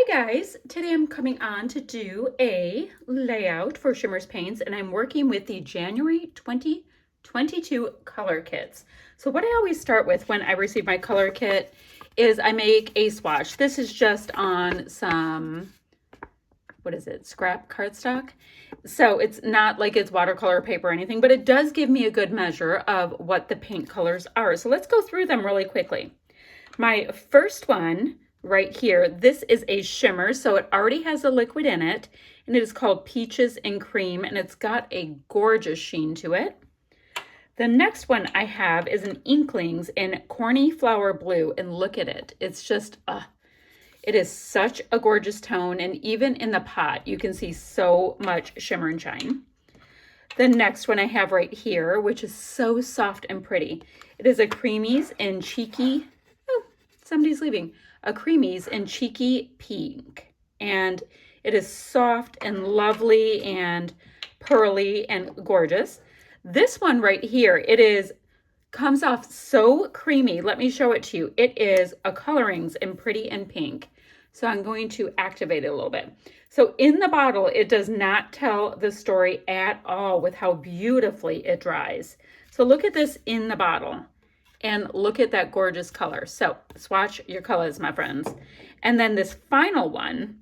Hi guys, today I'm coming on to do a layout for Shimmerz paints and I'm working with the January 2022 color kits. So what I always start with when I receive my color kit is I make a swatch. This is just on some, what is it, scrap cardstock. So it's not like it's watercolor paper or anything, but it does give me a good measure of what the paint colors are. So let's go through them really quickly. My first one right here, this is a shimmer, so it already has a liquid in it, and it is called Peaches and Cream, and it's got a gorgeous sheen to it. The next one I have is an Inklings in Corny Flower Blue, and look at it. It's just, it is such a gorgeous tone, and even in the pot, you can see so much shimmer and shine. The next one I have right here, which is so soft and pretty, it is a Creamies in Cheeky, somebody's leaving, a Creamies in Cheeky Pink. And it is soft and lovely and pearly and gorgeous. This one right here, comes off so creamy. Let me show it to you. It is a Colorings in Pretty and Pink. So I'm going to activate it a little bit. So in the bottle, it does not tell the story at all with how beautifully it dries. So look at this in the bottle. And look at that gorgeous color. So swatch your colors, my friends. And then this final one,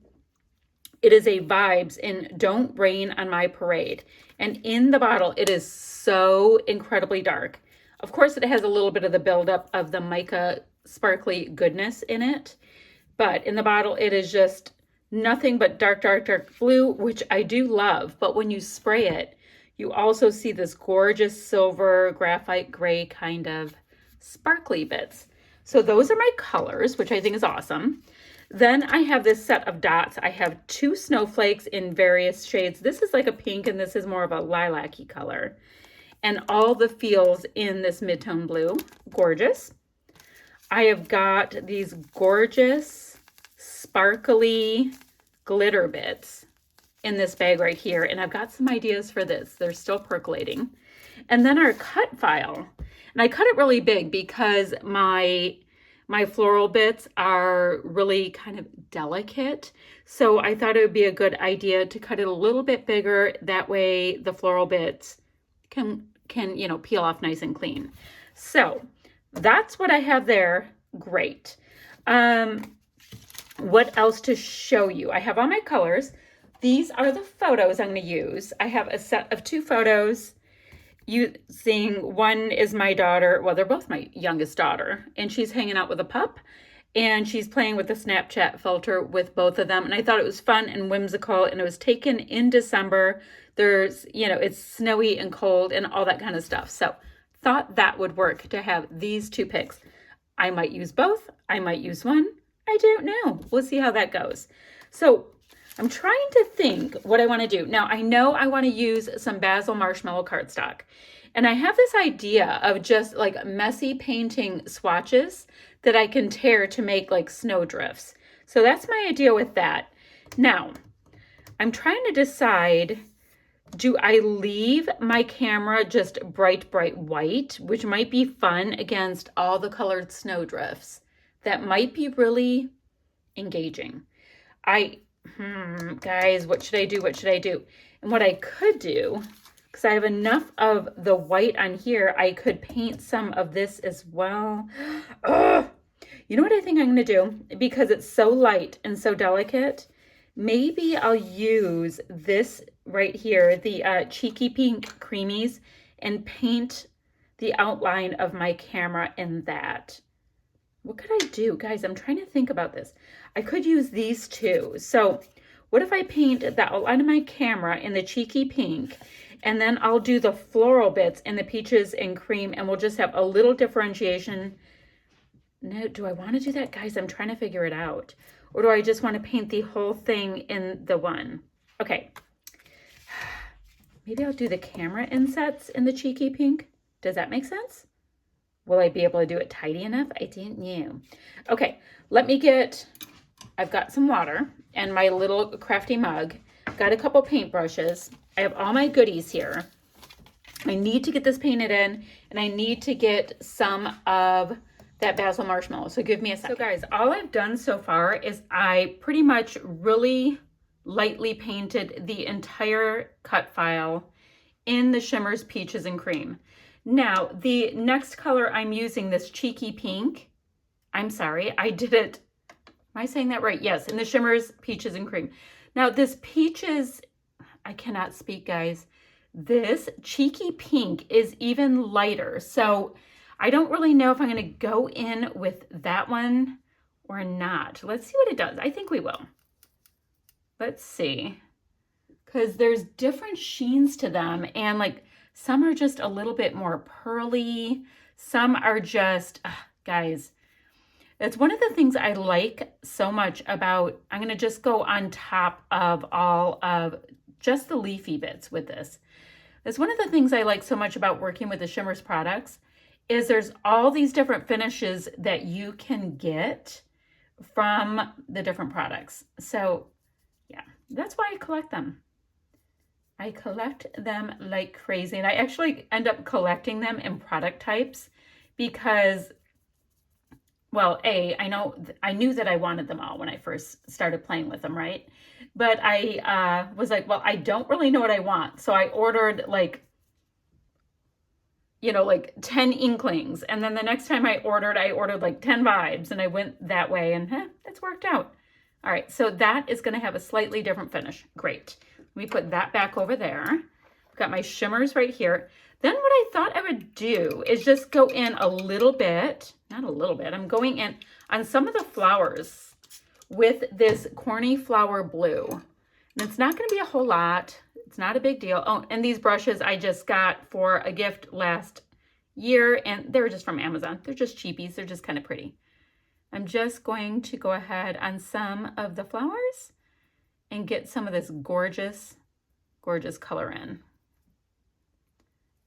it is a Vibes in Don't Rain on My Parade. And in the bottle, it is so incredibly dark. Of course, it has a little bit of the buildup of the mica sparkly goodness in it. But in the bottle, it is just nothing but dark, dark, dark blue, which I do love. But when you spray it, you also see this gorgeous silver, graphite gray kind of sparkly bits. So those are my colors, which I think is awesome. Then I have this set of dots. I have 2 snowflakes in various shades. This is like a pink and this is more of a lilac-y color. And all the feels in this mid-tone blue. Gorgeous. I have got these gorgeous, sparkly glitter bits in this bag right here. And I've got some ideas for this. They're still percolating. And then our cut file. And I cut it really big because my floral bits are really kind of delicate. So I thought it would be a good idea to cut it a little bit bigger. That way the floral bits can peel off nice and clean. So that's what I have there. Great. What else to show you? I have all my colors. These are the photos I'm going to use. I have a set of 2 photos. One is my daughter, well, they're both my youngest daughter, and she's hanging out with a pup, and she's playing with the Snapchat filter with both of them, and I thought it was fun and whimsical, and it was taken in December. There's, it's snowy and cold and all that kind of stuff, so thought that would work to have these 2 pics. I might use both. I might use one. I don't know. We'll see how that goes. So I'm trying to think what I want to do. Now, I know I want to use some Basil Marshmallow cardstock. And I have this idea of just like messy painting swatches that I can tear to make like snow drifts. So that's my idea with that. Now, I'm trying to decide, do I leave my camera just bright, bright white, which might be fun against all the colored snow drifts? That might be really engaging. Guys, what should I do? What should I do? And what I could do, because I have enough of the white on here, I could paint some of this as well. You know what I think I'm going to do? Because it's so light and so delicate, maybe I'll use this right here, the Cheeky Pink Creamies, and paint the outline of my camera in that. What could I do? Guys, I'm trying to think about this. I could use these 2. So what if I paint the outline of my camera in the Cheeky Pink, and then I'll do the floral bits in the Peaches and Cream, and we'll just have a little differentiation. No, do I want to do that? Guys, I'm trying to figure it out. Or do I just want to paint the whole thing in the one? Okay. Maybe I'll do the camera insets in the Cheeky Pink. Does that make sense? Will I be able to do it tidy enough? I don't know. Okay, I've got some water and my little crafty mug. Got a couple paintbrushes. I have all my goodies here. I need to get this painted in, and I need to get some of that Basil Marshmallow. So give me a second. So guys, all I've done so far is I pretty much really lightly painted the entire cut file in the Shimmerz Peaches and Cream. Now, the next color I'm using, this cheeky pink, I'm sorry, I did it, am I saying that right? Yes, in the Shimmerz Peaches and Cream. Now, this peaches, I cannot speak, guys. This cheeky pink is even lighter. So I don't really know if I'm going to go in with that one or not. Let's see what it does. I think we will. Let's see. Because there's different sheens to them. And like some are just a little bit more pearly. Some are just, guys, that's one of the things I like so much about, I'm going to just go on top of all of just the leafy bits with this. That's one of the things I like so much about working with the Shimmerz products is there's all these different finishes that you can get from the different products. So yeah, that's why I collect them. I collect them like crazy. And I actually end up collecting them in product types because, well, I knew that I wanted them all when I first started playing with them, right? But I was like, well, I don't really know what I want. So I ordered like 10 Inklings. And then the next time I ordered like 10 vibes, and I went that way, and that's worked out. All right, so that is gonna have a slightly different finish. Great. Let me put that back over there. I've got my Shimmerz right here. Then what I thought I would do is just go in a little bit, not a little bit, I'm going in on some of the flowers with this Corny Flower Blue. And it's not gonna be a whole lot. It's not a big deal. Oh, and these brushes I just got for a gift last year, and they were just from Amazon. They're just cheapies. They're just kind of pretty. I'm just going to go ahead on some of the flowers and get some of this gorgeous, gorgeous color in.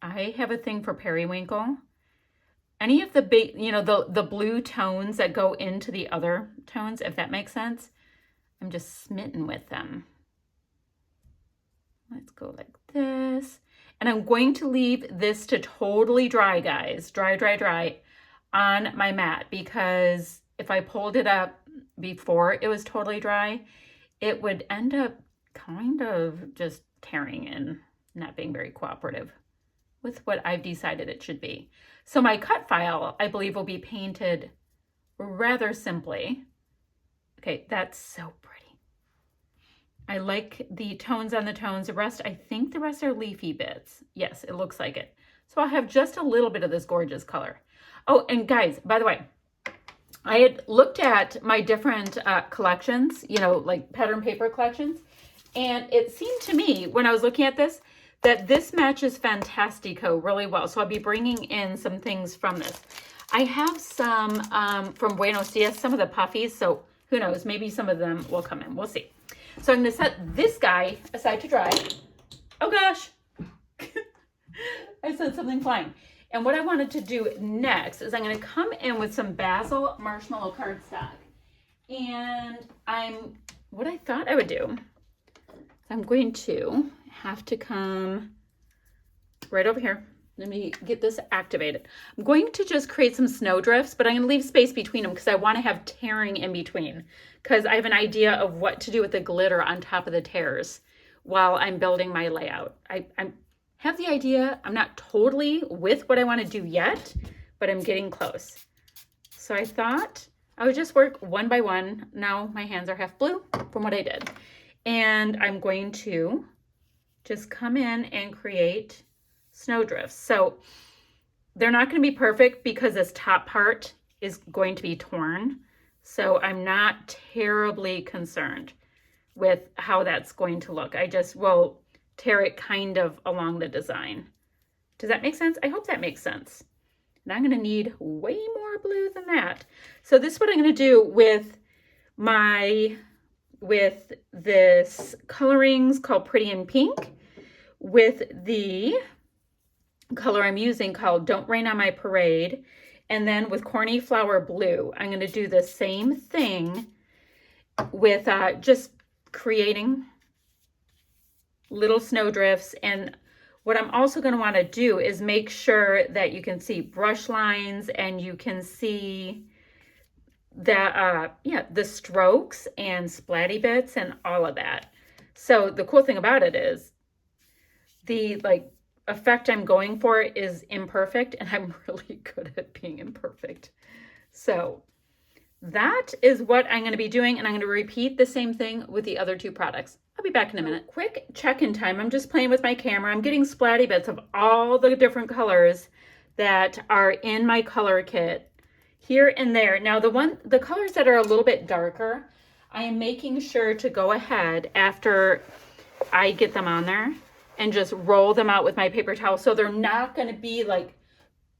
I have a thing for Periwinkle. Any of the big, the blue tones that go into the other tones, if that makes sense, I'm just smitten with them. Let's go like this. And I'm going to leave this to totally dry, guys. Dry, dry, dry on my mat, because if I pulled it up before it was totally dry, it would end up kind of just tearing and not being very cooperative with what I've decided it should be. So my cut file, I believe, will be painted rather simply. Okay, that's so pretty. I like the tones on the tones. The rest, I think the rest are leafy bits. Yes, it looks like it. So I'll have just a little bit of this gorgeous color. Oh, and guys, by the way, I had looked at my different collections, like pattern paper collections, and it seemed to me when I was looking at this, that this matches Fantastico really well. So I'll be bringing in some things from this. I have some from Buenos Dias, some of the puffies, so who knows, maybe some of them will come in. We'll see. So I'm going to set this guy aside to dry. Oh gosh, I said something flying. And what I wanted to do next is I'm going to come in with some Basil Marshmallow cardstock. And what I thought I would do, I'm going to have to come right over here. Let me get this activated. I'm going to just create some snowdrifts, but I'm going to leave space between them because I want to have tearing in between, because I have an idea of what to do with the glitter on top of the tears while I'm building my layout. I have the idea. I'm not totally with what I want to do yet, but I'm getting close. So I thought I would just work one by one. Now my hands are half blue from what I did. And I'm going to just come in and create snowdrifts. So they're not going to be perfect because this top part is going to be torn. So I'm not terribly concerned with how that's going to look. I just will tear it kind of along the design. Does that make sense? I hope that makes sense. And I'm going to need way more blue than that. So this is what I'm going to do with this colorings called Pretty in Pink, with the color I'm using called Don't Rain on My Parade, and then with Corny Flower Blue. I'm going to do the same thing with just creating little snowdrifts. And What I'm also going to want to do is make sure that you can see brush lines and you can see that, yeah, the strokes and splatty bits and all of that. So the cool thing about it is the like effect I'm going for is imperfect, and I'm really good at being imperfect. So that is what I'm going to be doing, and I'm going to repeat the same thing with the other two products. I'll be back in a minute. Quick check-in time. I'm just playing with my camera. I'm getting splatty bits of all the different colors that are in my color kit here and there. Now the colors that are a little bit darker, I am making sure to go ahead after I get them on there and just roll them out with my paper towel. So they're not going to be like,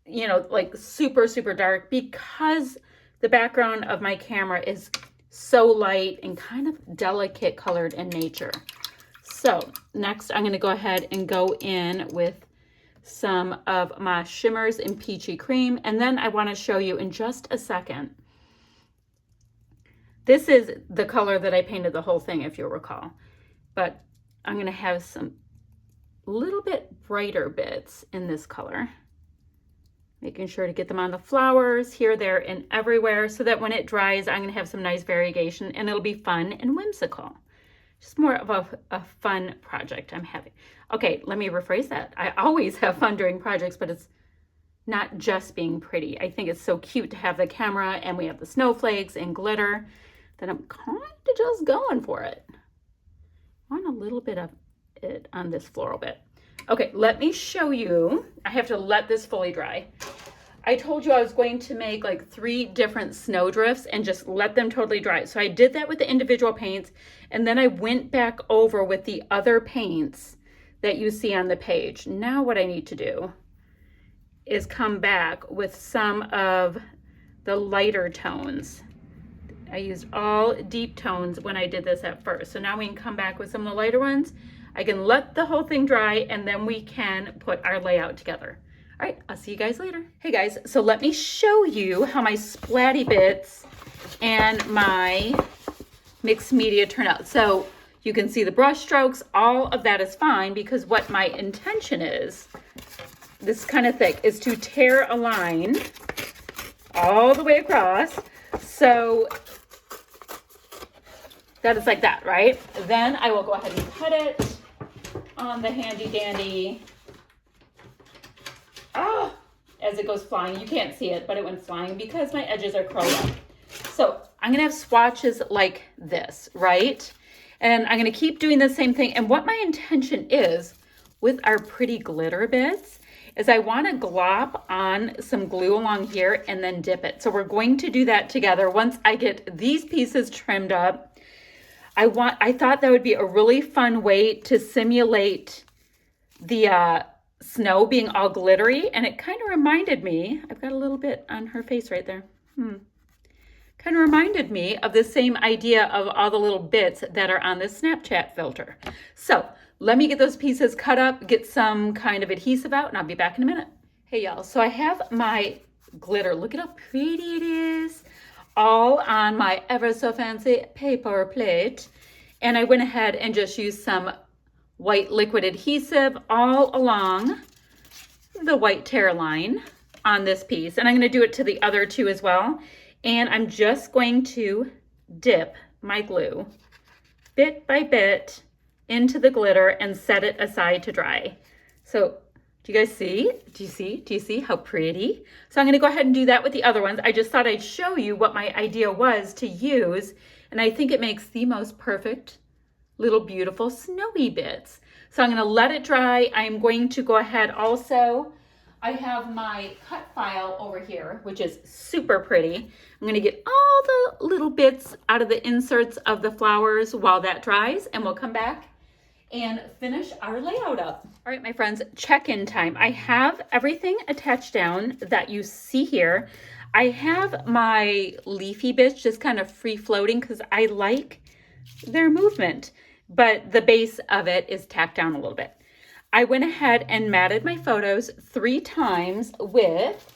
you know, like super, super dark, because the background of my camera is so light and kind of delicate colored in nature. So next I'm going to go ahead and go in with some of my Shimmerz in Peachy Cream. And then I want to show you in just a second. This is the color that I painted the whole thing, if you'll recall. But I'm going to have some little bit brighter bits in this color. Making sure to get them on the flowers here, there, and everywhere, so that when it dries, I'm going to have some nice variegation and it'll be fun and whimsical. Just more of a fun project I'm having. Okay, let me rephrase that. I always have fun doing projects, but it's not just being pretty. I think it's so cute to have the camera and we have the snowflakes and glitter that I'm kind of just going for it. I want a little bit of it on this floral bit. Okay, let me show you. I have to let this fully dry. I told you I was going to make like 3 different snowdrifts and just let them totally dry. So I did that with the individual paints, and then I went back over with the other paints that you see on the page. Now what I need to do is come back with some of the lighter tones. I used all deep tones when I did this at first. So now we can come back with some of the lighter ones. I can let the whole thing dry, and then we can put our layout together. All right, I'll see you guys later. Hey guys, so let me show you how my splatty bits and my mixed media turn out. So you can see the brush strokes, all of that is fine, because what my intention is, this is kind of thick, is to tear a line all the way across. So that is like that, right? Then I will go ahead and cut it on the handy dandy, as it goes flying. You can't see it, but it went flying because my edges are curled up. So I'm gonna have swatches like this, right? And I'm gonna keep doing the same thing. And what my intention is with our pretty glitter bits is I wanna glop on some glue along here and then dip it. So we're going to do that together once I get these pieces trimmed up. I thought that would be a really fun way to simulate the snow being all glittery, and it kind of reminded me, I've got a little bit on her face right there. Kind of reminded me of the same idea of all the little bits that are on this Snapchat filter. So let me get those pieces cut up, get some kind of adhesive out, and I'll be back in a minute. Hey y'all, so I have my glitter. Look at how pretty it is. All on my ever so fancy paper plate. And I went ahead and just used some white liquid adhesive all along the white tear line on this piece. And I'm going to do it to the other two as well. And I'm just going to dip my glue bit by bit into the glitter and set it aside to dry. So do you guys see? Do you see how pretty? So I'm going to go ahead and do that with the other ones. I just thought I'd show you what my idea was to use. And I think it makes the most perfect little beautiful snowy bits. So I'm going to let it dry. I'm going to go ahead also. I have my cut file over here, which is super pretty. I'm going to get all the little bits out of the inserts of the flowers while that dries, and we'll come back and finish our layout up. All right, my friends, check-in time. I have everything attached down that you see here. I have my leafy bits just kind of free floating because I like their movement, but the base of it is tacked down a little bit. I went ahead and matted my photos 3 times with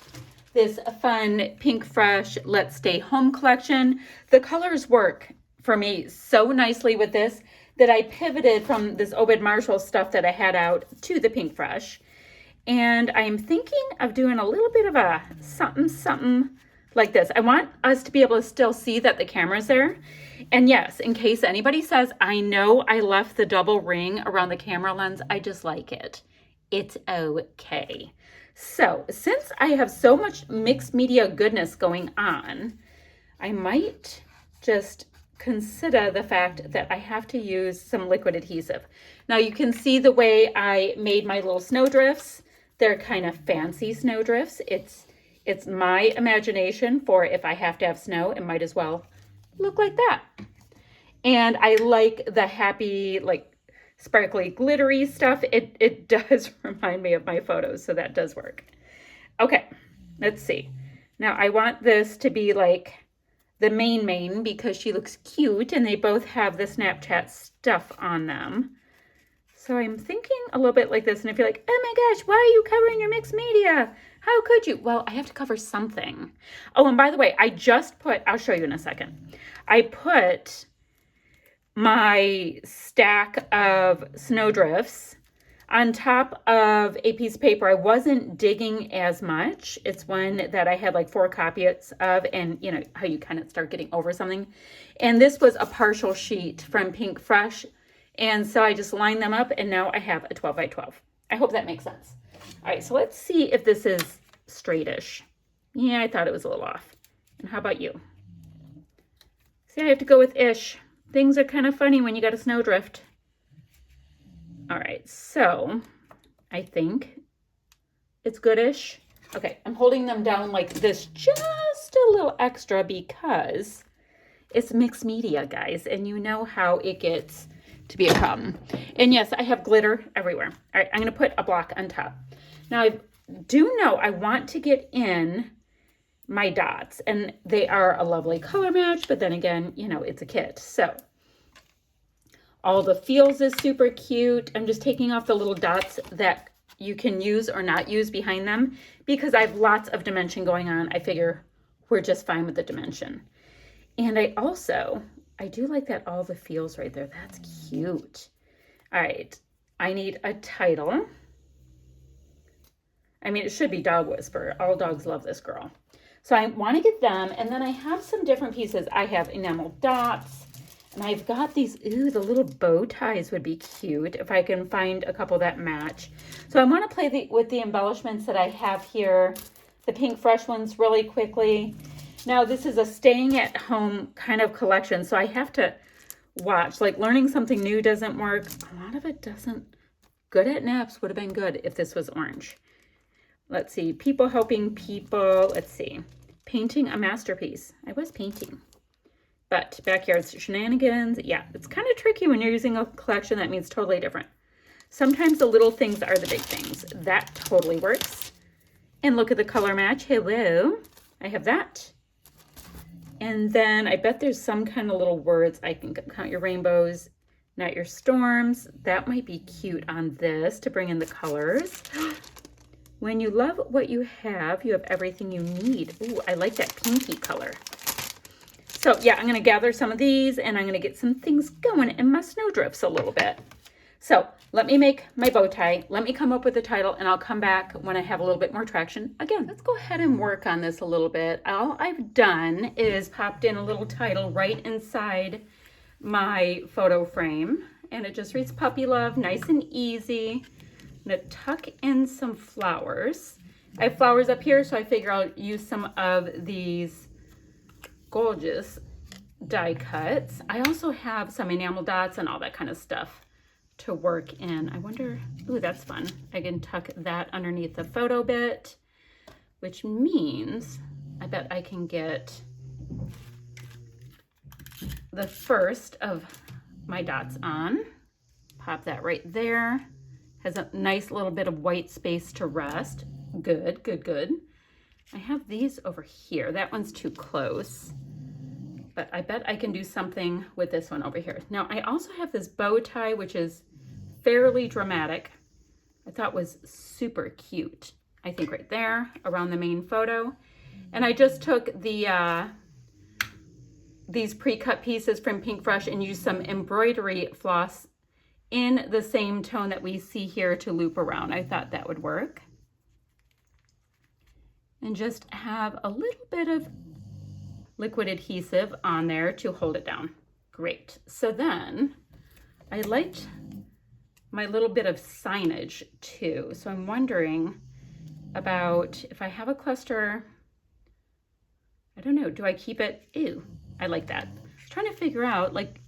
this fun Pinkfresh Let's Stay Home collection. The colors work for me so nicely with this. that I pivoted from this Obed Marshall stuff that I had out to the Pinkfresh. And I'm thinking of doing a little bit of a something like this. I want us to be able to still see that the camera's there. And yes, in case anybody says, I know I left the double ring around the camera lens, I just like it. It's okay. So since I have so much mixed media goodness going on, I might just consider the fact that I have to use some liquid adhesive. Now you can see the way I made my little snowdrifts. They're kind of fancy snowdrifts. It's my imagination for if I have to have snow, it might as well look like that. And I like the happy, like sparkly, glittery stuff. It does remind me of my photos, so that does work. Okay, let's see. Now I want this to be like the main because she looks cute and they both have the Snapchat stuff on them. So I'm thinking a little bit like this, and if you're like, oh my gosh, why are you covering your mixed media? How could you? Well, I have to cover something. Oh, and by the way, I just put, I'll show you in a second. I put my stack of snowdrifts on top of a piece of paper. I wasn't digging as much. It's one that I had like 4 copies of, and you know how you kind of start getting over something. And this was a partial sheet from Pinkfresh. And so I just lined them up, and now I have a 12 by 12. I hope that makes sense. All right, so let's see if this is straightish. Yeah, I thought it was a little off. And how about you? See, I have to go with ish. Things are kind of funny when you got a snowdrift. All right, so I think it's goodish. Okay, I'm holding them down like this just a little extra because it's mixed media, guys, and you know how it gets to be a problem. And yes, I have glitter everywhere. All right, I'm going to put a block on top. Now, I do know I want to get in my dots, and they are a lovely color match, but then again, you know, it's a kit. So all the feels is super cute. I'm just taking off the little dots that you can use or not use behind them because I have lots of dimension going on. I figure we're just fine with the dimension. And I do like that all the feels right there. That's cute. All right, I need a title. I mean, it should be Dog Whisperer. All dogs love this girl. So I want to get them, and then I have some different pieces. I have enamel dots, and I've got these, ooh, the little bow ties would be cute if I can find a couple that match. So I want to play with the embellishments that I have here, the Pinkfresh ones really quickly. Now, this is a staying at home kind of collection, so I have to watch. Like, learning something new doesn't work. A lot of it doesn't. Good at naps would have been good if this was orange. Let's see. People helping people. Let's see. Painting a masterpiece. I was painting. But backyard shenanigans. Yeah, it's kind of tricky when you're using a collection that means totally different. Sometimes the little things are the big things. That totally works. And look at the color match. Hello. I have that. And then I bet there's some kind of little words. I can count your rainbows, not your storms. That might be cute on this to bring in the colors. When you love what you have everything you need. Ooh, I like that pinky color. So yeah, I'm going to gather some of these and I'm going to get some things going in my snowdrifts a little bit. So let me make my bow tie. Let me come up with a title and I'll come back when I have a little bit more traction. Again, let's go ahead and work on this a little bit. All I've done is popped in a little title right inside my photo frame. And it just reads Puppy Love, nice and easy. I'm going to tuck in some flowers. I have flowers up here, so I figure I'll use some of these gorgeous die cuts. I also have some enamel dots and all that kind of stuff to work in. I wonder, ooh, that's fun. I can tuck that underneath the photo bit, which means I bet I can get the first of my dots on. Pop that right there. Has a nice little bit of white space to rest. Good, good, good. I have these over here. That one's too close, but I bet I can do something with this one over here. Now, I also have this bow tie, which is fairly dramatic. I thought was super cute. I think right there around the main photo. And I just took the these pre-cut pieces from Pinkfresh and use some embroidery floss in the same tone that we see here to loop around. I thought that would work. And just have a little bit of liquid adhesive on there to hold it down. Great. So then I liked my little bit of signage too. So I'm wondering about if I have a cluster, I don't know, do I keep it? Ew, I like that. I was trying to figure out like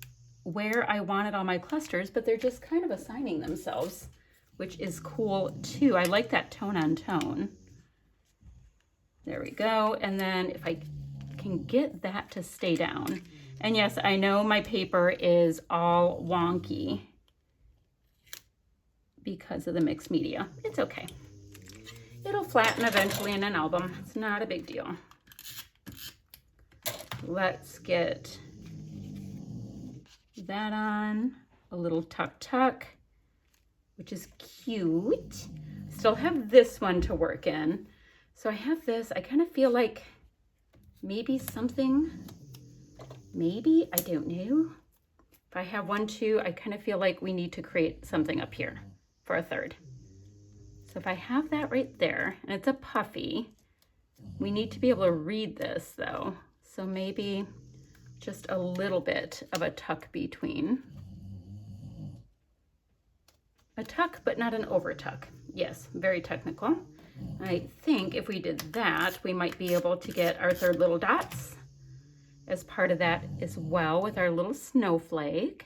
where I wanted all my clusters, but they're just kind of assigning themselves, which is cool too. I like that tone on tone. There we go. And then if I can get that to stay down. And yes, I know my paper is all wonky because of the mixed media. It's okay. It'll flatten eventually in an album. It's not a big deal. Let's get that on. A little tuck, which is cute. Still have this one to work in. So I have this, I kind of feel like maybe something, maybe, I don't know. If I have 1, 2, I kind of feel like we need to create something up here for a third. So if I have that right there, and it's a puffy, we need to be able to read this though. So maybe just a little bit of a tuck between. A tuck, but not an over tuck. Yes, very technical. I think if we did that, we might be able to get our third little dots as part of that as well with our little snowflake.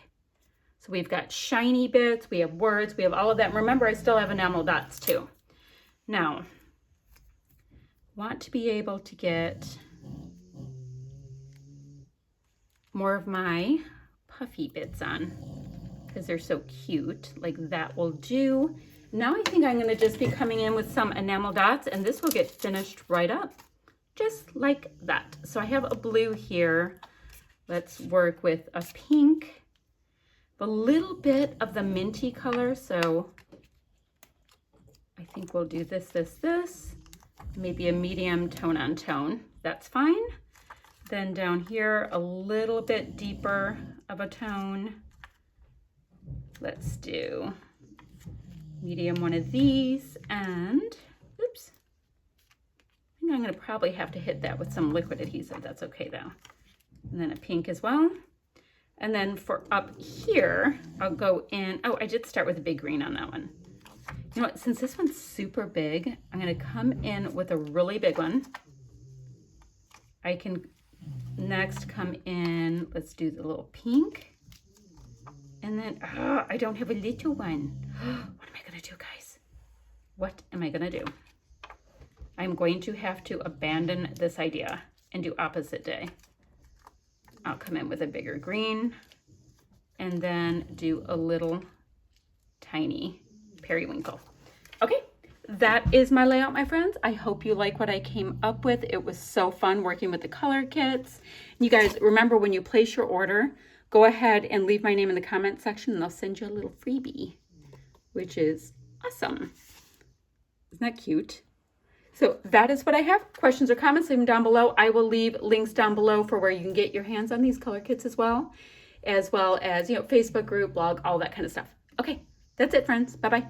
So we've got shiny bits, we have words, we have all of that. Remember, I still have enamel dots too. Now, want to be able to get more of my puffy bits on because they're so cute. Like that will do. Now I think I'm going to just be coming in with some enamel dots and this will get finished right up, just like that. So I have a blue here. Let's work with a pink, a little bit of the minty color. So I think we'll do this, maybe a medium tone on tone. That's fine. Then down here, a little bit deeper of a tone. Let's do medium one of these, and oops, I think I'm going to probably have to hit that with some liquid adhesive. That's okay though. And then a pink as well. And then for up here, I'll go in, oh, I did start with a big green on that one. You know what, since this one's super big, I'm going to come in with a really big one. I can next come in, let's do the little pink. And then, I don't have a little one. What am I gonna do, guys? What am I gonna do? I'm going to have to abandon this idea and do opposite day. I'll come in with a bigger green and then do a little tiny periwinkle. Okay, that is my layout, my friends. I hope you like what I came up with. It was so fun working with the color kits. You guys, remember when you place your order, go ahead and leave my name in the comment section and I'll send you a little freebie, which is awesome. Isn't that cute? So that is what I have. Questions or comments, leave them down below. I will leave links down below for where you can get your hands on these color kits as well as, Facebook group, blog, all that kind of stuff. Okay, that's it, friends. Bye-bye.